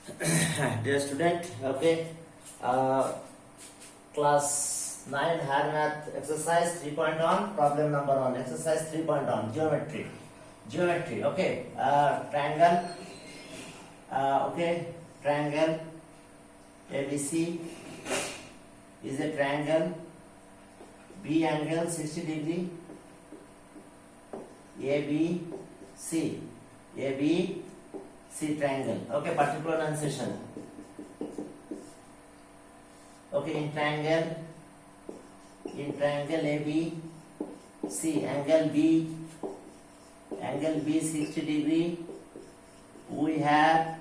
Dear student, okay, class 9 higher math exercise 3.1 problem number 1 exercise 3.1 geometry, okay, triangle, okay, triangle ABC is a triangle, B angle 60 degree, ABC triangle, okay, particular enunciation, okay, in triangle ABC angle B 60 degree, we have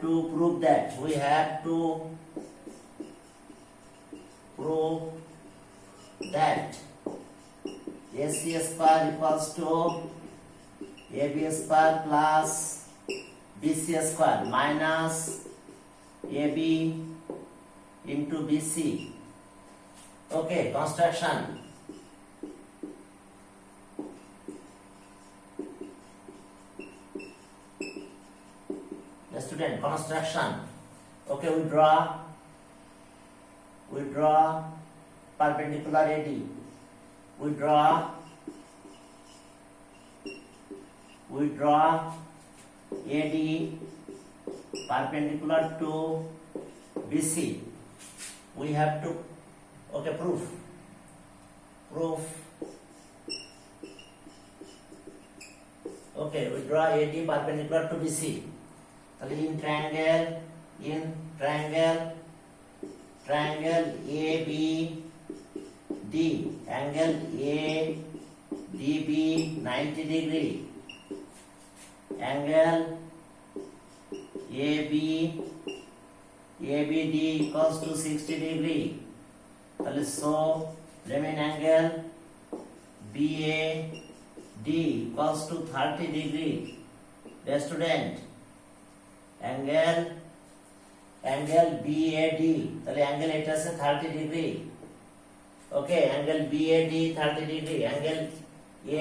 to prove that AC square equals to AB square plus BC square minus AB into BC. Okay, construction. The student, construction. Okay, we draw perpendicular AD. We draw AD perpendicular to BC. We have to, okay, proof. Okay, we draw AD perpendicular to BC. In triangle ABD, angle ADB 90 degree, angle ABD equals to 60 degree. So remain angle BAD equals to 30 degree. The student, angle BAD, তাহলে angle এটা আছে 30 degree. Okay, angle BAD 30 degree, angle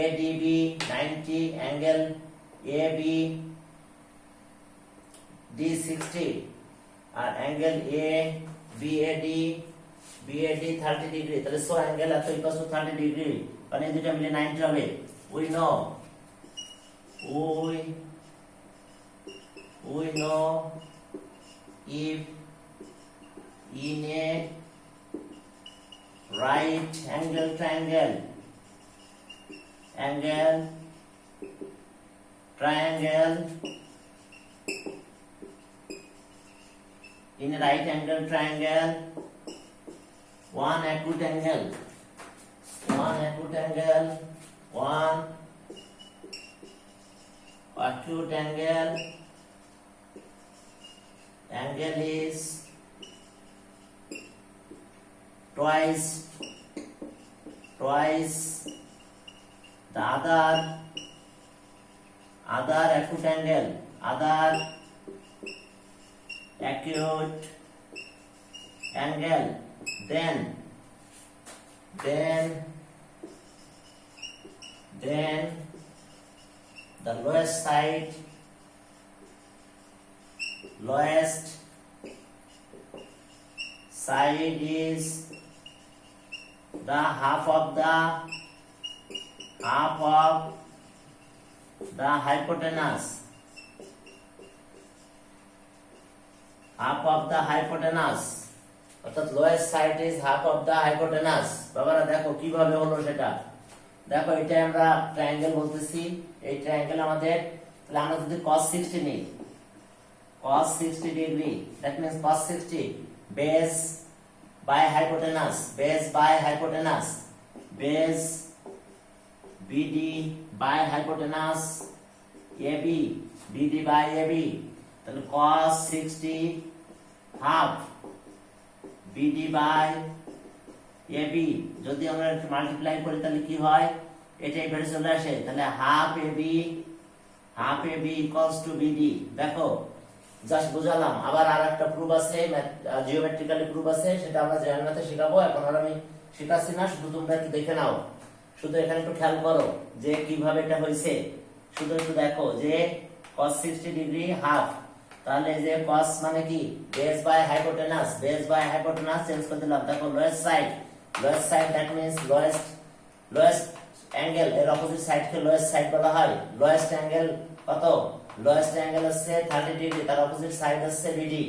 ADB 90, angle ABD 60, আর angle ABAD 30 degree. তাহলে so angle এত equals to 30 degree, মানে এই দুটো মিলে 90 হবে. We know if in a right angle triangle in a right angle triangle, one acute angle is twice the other acute angle, then the lowest side is the half of the hypotenuse, অর্থাৎ lowest side is half of the hypotenuse. বাবারা দেখো কিভাবে হলো সেটা দেখো. এটা আমরা triangle বলতেছি, এই ট্রায়াঙ্গেল আমাদের, তাহলে আমরা যদি cos 60 নিই, cos 60 degree, that means cos 60 base by hypotenuse, base BD by hypotenuse AB, BD by AB, তাহলে cos 60 half BD by AB, যদি আমরা মাল্টিপ্লাই করি তাহলে কি হয়, এটাই বেড়ে চলে আসে. তাহলে half AB equals to BD. দেখো জাস্ট বুঝালাম. আবার আরেকটা প্রুফ আছে, জিওমেট্রিক্যালি প্রুফ আছে, সেটা আমরা জেনারেল ম্যাথে শেখাবো. এখন আর আমি শেখাচ্ছি না, শুধু তোমরা একটু দেখে নাও. শুধু এখানে একটু খেয়াল করো যে কিভাবে এটা হয়েছে. শুধু একটু দেখো যে cos 60 ডিগ্রি হাফ তাহলে এই যে cos মানে কি base by hypotenuse, base by hypotenuse change করে দিলাম। দেখো lowest side that means lowest angle, এর অপোজিট সাইডকে লোয়েস্ট সাইড বলা হয়। লোয়েস্ট অ্যাঙ্গেল কত? লোয়েস্ট অ্যাঙ্গেল হচ্ছে 30 ডিগ্রি, তার অপোজিট সাইড হচ্ছে বিডি,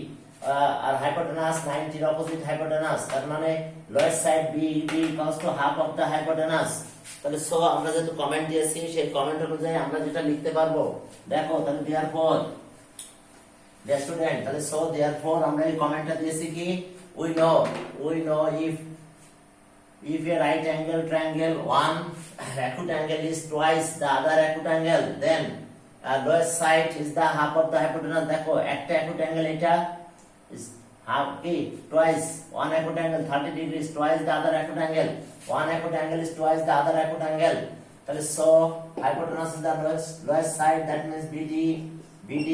আর হাইপোটেনাস 90 এর অপোজিট হাইপোটেনাস, তার মানে lowest side BD equals to half of the hypotenuse. তাহলে সো আমরা যেহেতু কমেন্ট দিয়েছি সেই কমেন্ট অনুযায়ী আমরা যেটা লিখতে পারবো, দেখো তাহলে therefore dear student, তাহলে সো therefore আমরা এই কমেন্টটা দিয়েছি কি we know if a right angle triangle one acute angle is twice the other acute angle, then lowest side is the half of the hypotenuse. দেখো একটা acute angle এটা is half কি twice, one acute angle 30 degrees twice the other acute angle, one acute angle is twice the other acute angle. তাহলে so hypotenuse is the lowest side, that means BD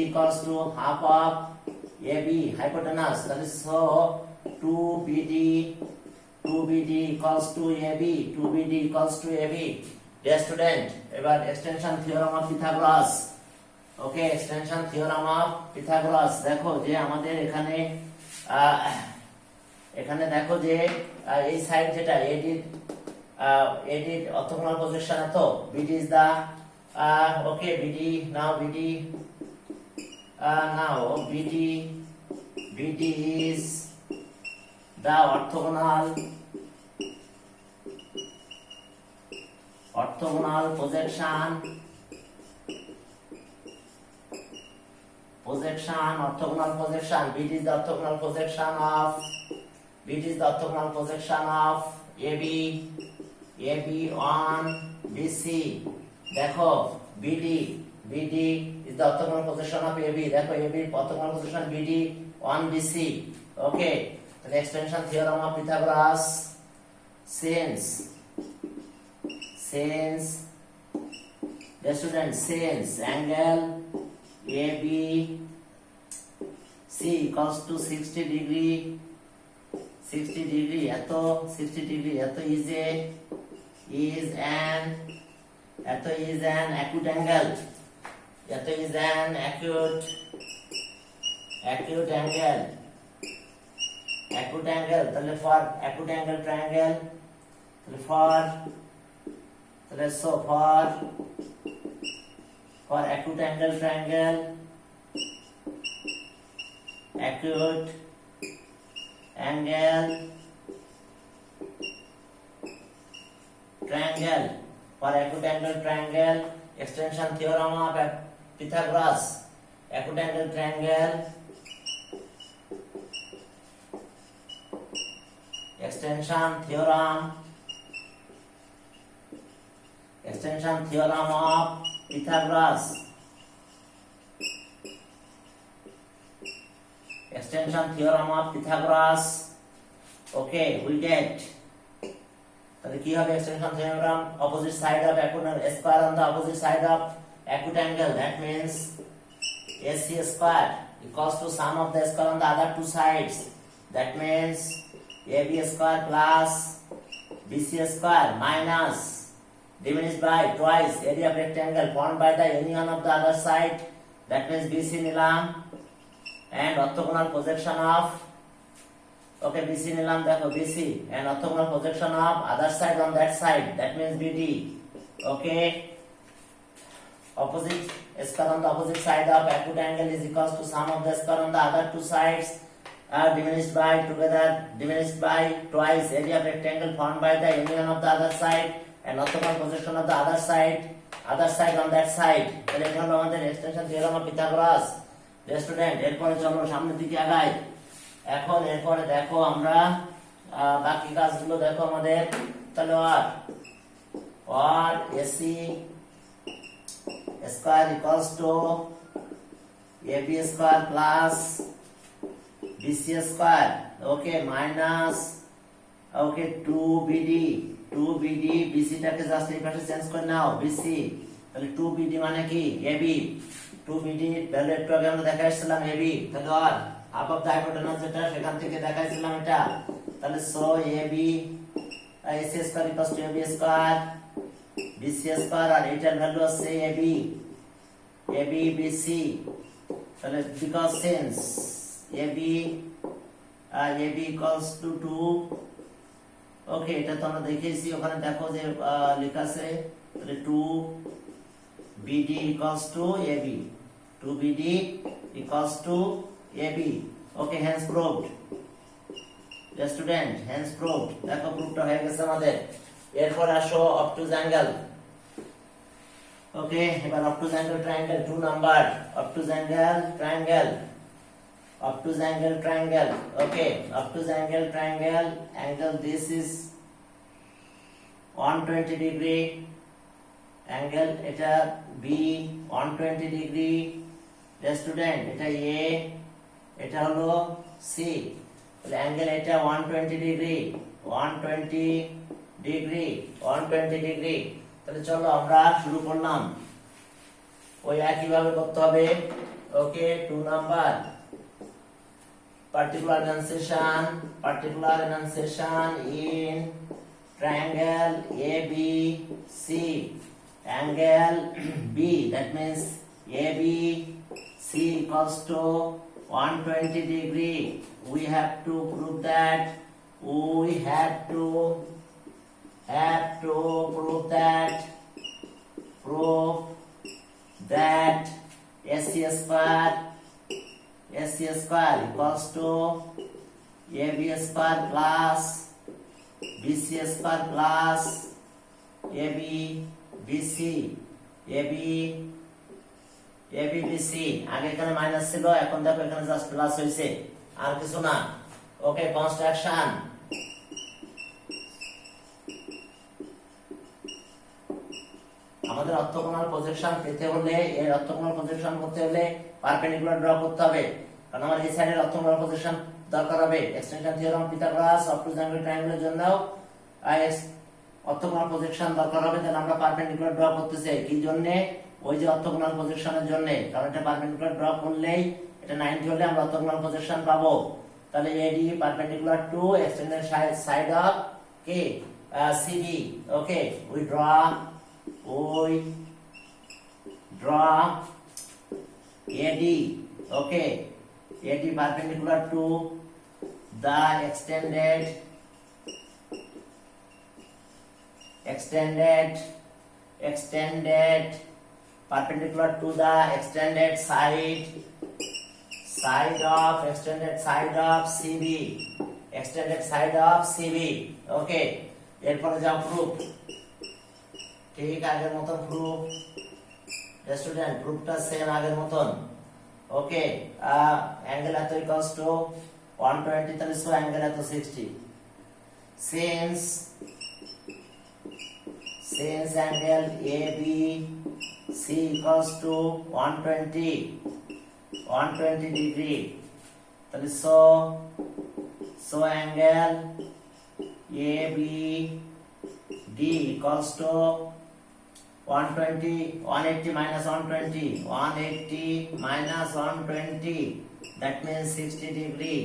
equals to half of AB hypotenuse. তাহলে so 2BD equals to AB, 2BD equals to AB. Dear student, এবার extension theorem of Pythagoras, okay extension theorem of Pythagoras. দেখো যে আমাদের এখানে দেখো যে এই side যেটা এডিট অর্থোগোনাল প্রজেকশন, তো BD is the okay BD now BD is the orthogonal projection BD is the orthogonal projection of AB on BC. দেখো BD is the orthogonal projection of AB, দেখো AB orthogonal projection BD on BC. okay, the extension theorem of Pythagoras, since the student since angle ABC equals to 60 degree এত 60 degree এত is an acute angle, তাহলে for acute angle triangle, তাহলে so for acute angle triangle, extension theorem of Pythagoras, acute angle triangle, extension theorem of Pythagoras, okay we get, তাহলে কি হবে extension theorem, opposite side of acute square on the opposite side of acute angle, that means AC square equals to sum of the square on the other two sides, that means AB square plus BC square minus diminished by twice area of rectangle formed by the union of the other side, that means BC নিলাম, and orthogonal projection of okay BC নিলাম, দেখো BC and orthogonal projection of other side on that side, that means BD. okay, opposite square on the opposite side of acute angle is equals to sum of the square on the other two sides are diminished by twice area of rectangle formed by the union of the other side and orthogonal projection of the other side on that side. তাহলে এটা হলো আমাদের extension theorem of Pythagoras. Student এরপরে চলো সামনের দিকে আগাই। এরপরে দেখো আমরা বাকি কাজগুলো দেখো আমাদের, তাহলে আর AC square equals to AB square plus BC square, okay minus okay 2BD বিসিটাকে জাস্ট এই পাশে চেঞ্জ করে নাও বিসি, তাহলে 2BD মানে কি এবি, 2BD ভ্যালু একটু আগে আমরা দেখাইছিলাম এবি, তাহলে আর হাফ অফ দ্য হাইপোটেনাস যেটা সেখান থেকে দেখাইছিলাম এটা, তাহলে so AB AC square equals to AB square BC square, আর এটার ভ্যালু আছে এবি বিসি, তাহলে because since AB equals to 2, okay এটা তো আমরা দেখেছি, ওখানে দেখো যে লেখা আছে, তাহলে 2 BD equals to AB, 2 BD equals to AB, okay, hence proved. The student, hence proved. দেখো প্রুফটা হয়ে গেছে আমাদের। এরপর আসো obtuse angle, ওকে এবার obtuse angle triangle 2 number, obtuse angle triangle, obtuse angle triangle, okay, obtuse angle triangle, angle this is 120 degree, angle এটা B 120 degree, the student এটা A, এটা হলো C, তাহলে অ্যাঙ্গেল এটা 120 ডিগ্রি, 120 ডিগ্রি, 120 ডিগ্রি। তাহলে চলো আমরা শুরু করলাম, ওই একই ভাবে করতে হবে। ওকে 2 number, particular enunciation in triangle ABC, angle B, that means ABC equals to 120 degree. We have to prove that, we have to prove that AC square equals to AB square plus BC square plus BC আগে এখানে minus ছিল, এখন দেখো এখানে just plus হয়েছে, আর কিছু না। ওকে construction, আমাদের অর্থোগোনাল প্রজেকশন পেতে হলে, এর অর্থোগোনাল প্রজেকশন করতে হলে পারপেন্ডিকুলার ড্র করতে হবে, কারণ আমার এই সাইডের অর্থোগোনাল প্রজেকশন দরকার হবে। এক্সটেনশন থিওরাম পিথাগোরাস অবটুজ অ্যাঙ্গেল ট্রায়াঙ্গেলের জন্য অর্থোগোনাল প্রজেকশন দরকার হবে, তাহলে আমরা পারপেন্ডিকুলার ড্র করতে চাই। কি জন্য? ওই যে অর্থোগোনাল প্রজেকশনের জন্য, কারণ এটা পারপেন্ডিকুলার ড্র করলেই এটা 90 হলে আমরা অর্থোগোনাল প্রজেকশন পাবো। তাহলে AD perpendicular to extended side of K CD, okay we draw AD, okay, AD perpendicular to the extended perpendicular to the extended side of CB, extended side of CB, okay, এরপরে যাও proof, ঠিক আগের মতন proof, student প্রুফটা same আগের মতন। ওকে angle এত equals to 120, তাহলে so angle এত 60, since angle ABC equals to 120 degree, তাহলে so angle ABD equals to 180 minus 120, that means 60 degree,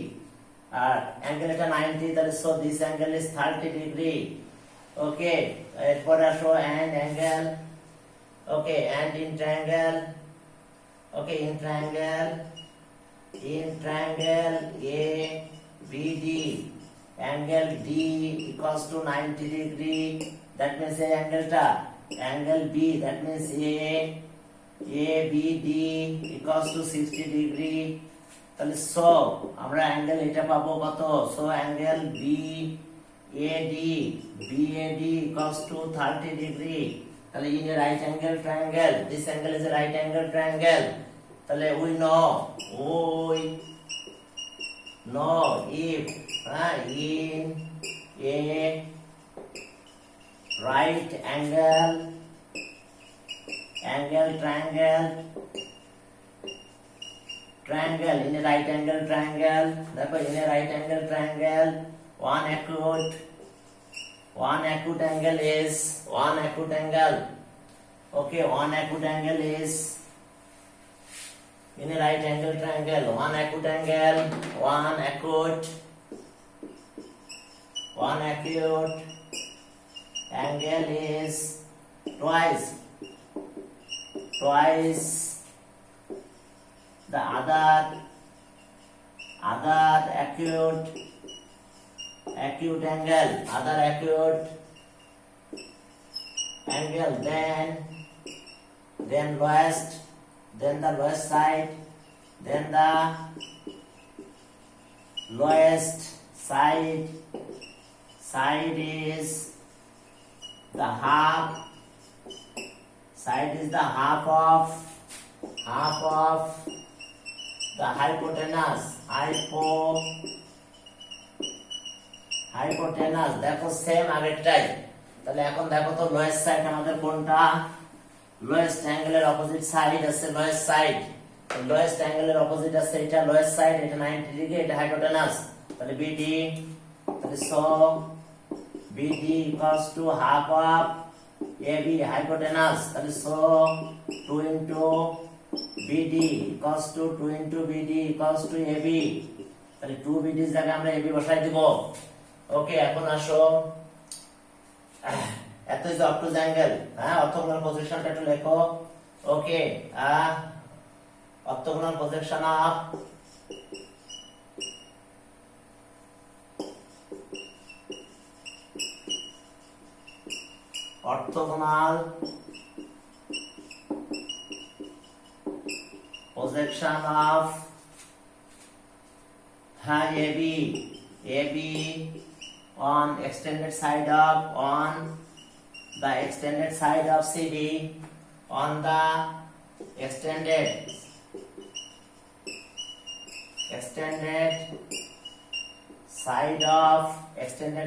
angle এটা 90, তাহলে so this angle is 30 degree, okay, এরপর আসো and angle, okay, and in triangle, okay, in triangle ABD, angle D equals to 90 degree, that means a angle B, that means ABD equals to 60 degree, তাহলে so আমরা angle এটা পাবো কত, so angle BAD equals to 30 degree, তাহলে in a right angle triangle, this angle is a right angle triangle, তাহলে we know if in a right angle triangle, in a right angle triangle, দেখো in a right angle triangle, one acute angle is one acute angle, okay, one acute angle is in a right angle triangle, one acute angle is twice the other acute angle, then lowest, then the lowest side, then the lowest side is the half of the hypotenuse, দেখো same আগেরটাই। তাহলে এখন দেখো তো lowest side আমাদের কোনটা, lowest অ্যাঙ্গেলের opposite side আছে lowest side, lowest অ্যাঙ্গেলের opposite আছে এটা লোয়েস্ট সাইড, এটা 90 ডিগ্রি, এটা হাইপোটেনাস। তাহলে বিডি, তাহলে so BD equals to half of AB hypotenuse, তাহলে so 2 into BD equals to 2 into BD equals to AB, তাহলে 2 বিডি এর জায়গায় আমরা এবি বসাই দিব। ওকে, এখন আসো এত ইজ অবটুজ অ্যাঙ্গেল, হ্যাঁ অর্থোগোনাল প্রজেকশনটা একটু লেখো। Okay, orthogonal projection of AB on the extended side of CD, on the extended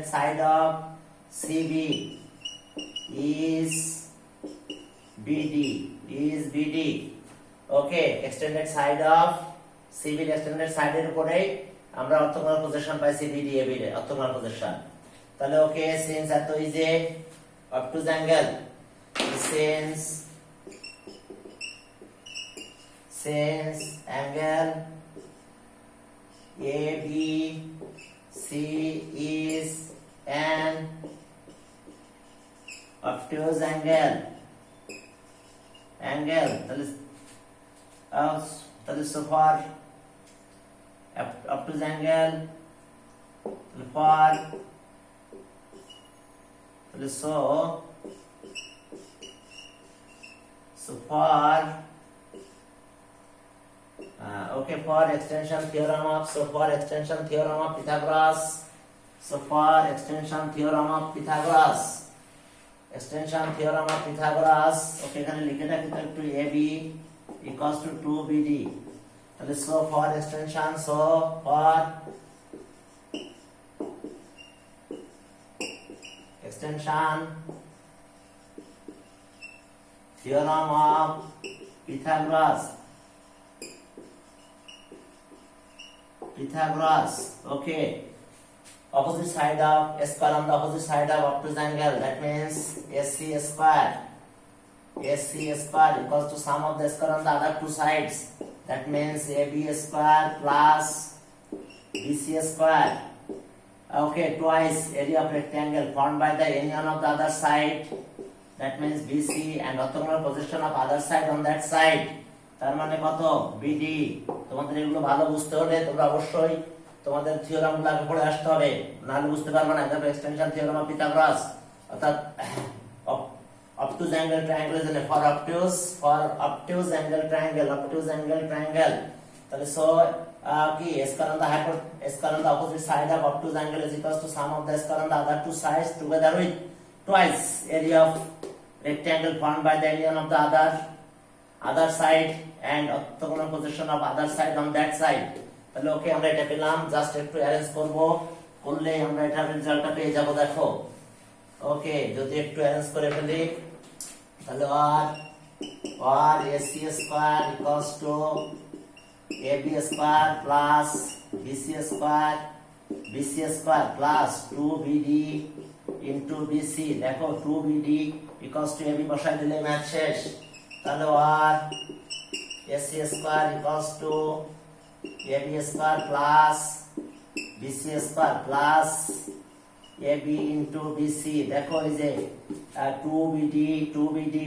side of CB is BD. Okay, extended side of CB extended side এর উপরে আমরা orthogonal projection পাইছি BD AB এর orthogonal projection. তাহলে okay, since it is a obtuse angle, since angle ABC is an obtuse angle, তাহলে so far obtuse angle for for extension theorem of Pythagoras, ওকে এখানে লিখে রাখি তো একটু AB equals to 2BD, তাহলে for extension theorem of Pythagoras, okay, opposite side of square on the opposite side of obtuse angle, that means AC square equals to sum of the square on the other two sides, that means AB square plus BC square. Okay, twice area of rectangle formed by the union of the other side, that means BC, and orthogonal projection of other side on that side, তার মানে কত BD। তোমাদের এগুলো ভালো বুঝতে হলে তোমরা অবশ্যই তোমাদের থিওরামগুলো আগে পড়ে আসতে হবে, নাহলে বুঝতে পারবে না। দেখো এক্সটেনশন থিওরাম অফ পিথাগোরাস, অর্থাৎ obtuse angle triangle is for obtuse angle triangle, তাহলে সো কি square on the opposite side of obtuse angle is equals to sum of the square on the other two sides together with twice area of rectangle formed by the union of the other side and orthogonal projection of other side on that side। তাহলে ওকে, আমরা এটা পেলাম, just একটু arrange করলে আমরা এটার রেজাল্টটা পেয়ে যাব। দেখো ওকে, যদি একটু অ্যারেঞ্জ করে ফেলি তাহলে or AC square equals to AB square plus BC square plus 2BD into BC। দেখো 2BD equals to AB বসাই দিলে ম্যাথ শেষ। তাহলে or AC square equals to AB square plus BC square plus AB into BC। দেখো এই যে 2BD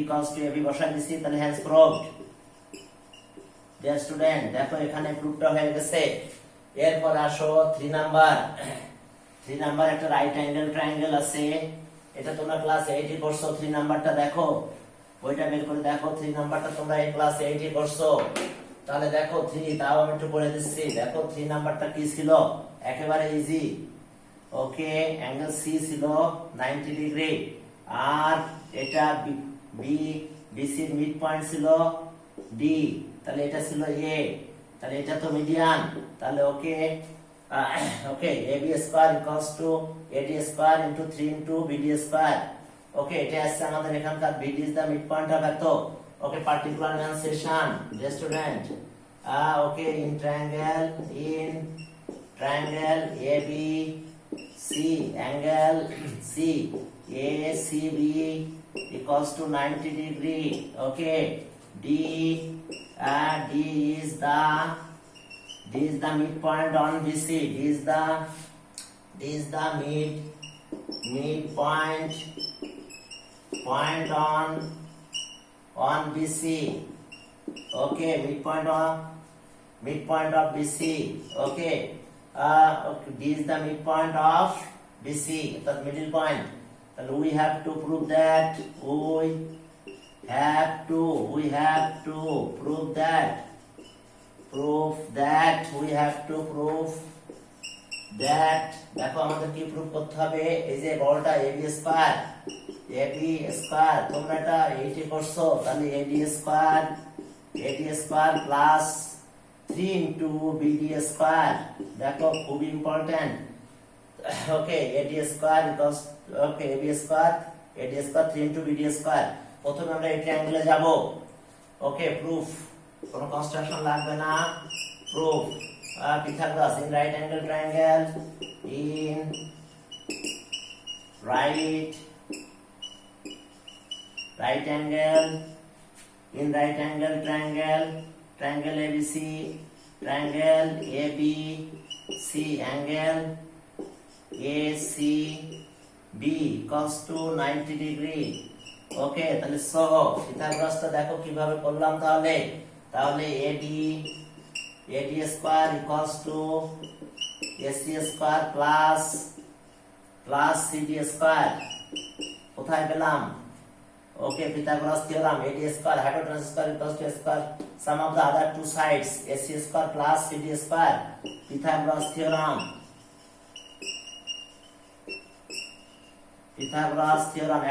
equals to AB বসাই দিছি, তাহলে hence proved ডিয়ার স্টুডেন্ট দেখো এখানে প্রুফটা হয়ে গেছে। এরপর আসো 3 নাম্বার। 3 নাম্বার একটা রাইট অ্যাঙ্গেল ট্রায়াঙ্গেল আছে, এটা তোমরা ক্লাস 8 এ করছো। 3 নাম্বারটা দেখো, বইটা বের করে দেখো। 3 নাম্বারটা তোমরা এই ক্লাস 8 এ করছো। তাহলে দেখো 3, তাও আমি একটু বলে দিচ্ছি। দেখো 3 নাম্বারটা কি ছিল, একেবারে ইজি। ওকে, অ্যাঙ্গেল সি ছিল 90 ডিগ্রি, আর এটা বি বিসি এর মিড পয়েন্ট ছিল ডি, তাহলে এটা ছিল এ, তাহলে এটা তো মিডিয়ান। তাহলে okay okay AB square equals to AD square into 3 into BD square. Okay, এটা আসছে আমাদের এখানকার BD is the mid point of it. Okay, particular mention dear student. Okay, in triangle AB C, angle C ACB equals to 90 degree. Okay, D is the midpoint on BC. D is the midpoint on BC. Okay, midpoint of BC. Okay, D is the midpoint of BC, the middle point. And we have to prove that. We have to prove that. দেখো আমাদের কি proof করতে হবে। এই যে বলটা AB square, তোমরা এটা 80 করছো, তাহলে AD square plus 3 into BD square. দেখো খুব ইম্পর্টেন্ট। ওকে, AD স্কয়ার ইকুয়ালস ওকে AB square 3 into BD square. প্রথমে আমরা এই ট্রায়াঙ্গেলে যাব। ওকে, প্রুফ, কোনো কনস্ট্রাকশন লাগবে না। Proof, Pythagoras in right angle triangle, in right angle triangle ABC, triangle ABC angle ACB equals to 90 degree. Okay, তাহলে সহ পিথাগোরাসটা দেখো কিভাবে করলাম। তাহলে AD square equals to AC square plus CD square. কোথায় পেলাম? Okay, Pythagoras theorem. AD square hypotenuse square equals to square sum of the other two sides, AC square plus CD square. Pythagoras theorem,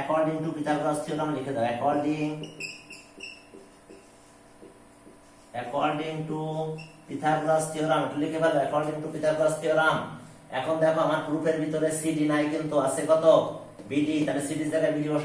according to Pythagoras theorem লিখে দাও। according to Pythagoras theorem লিখে ফেলো, according to Pythagoras theorem। এখন দেখো আমার প্রুফের ভিতরে CD নাই, কিন্তু আছে কত? BD, তাহলে CD এর জায়গায় BD বসাই।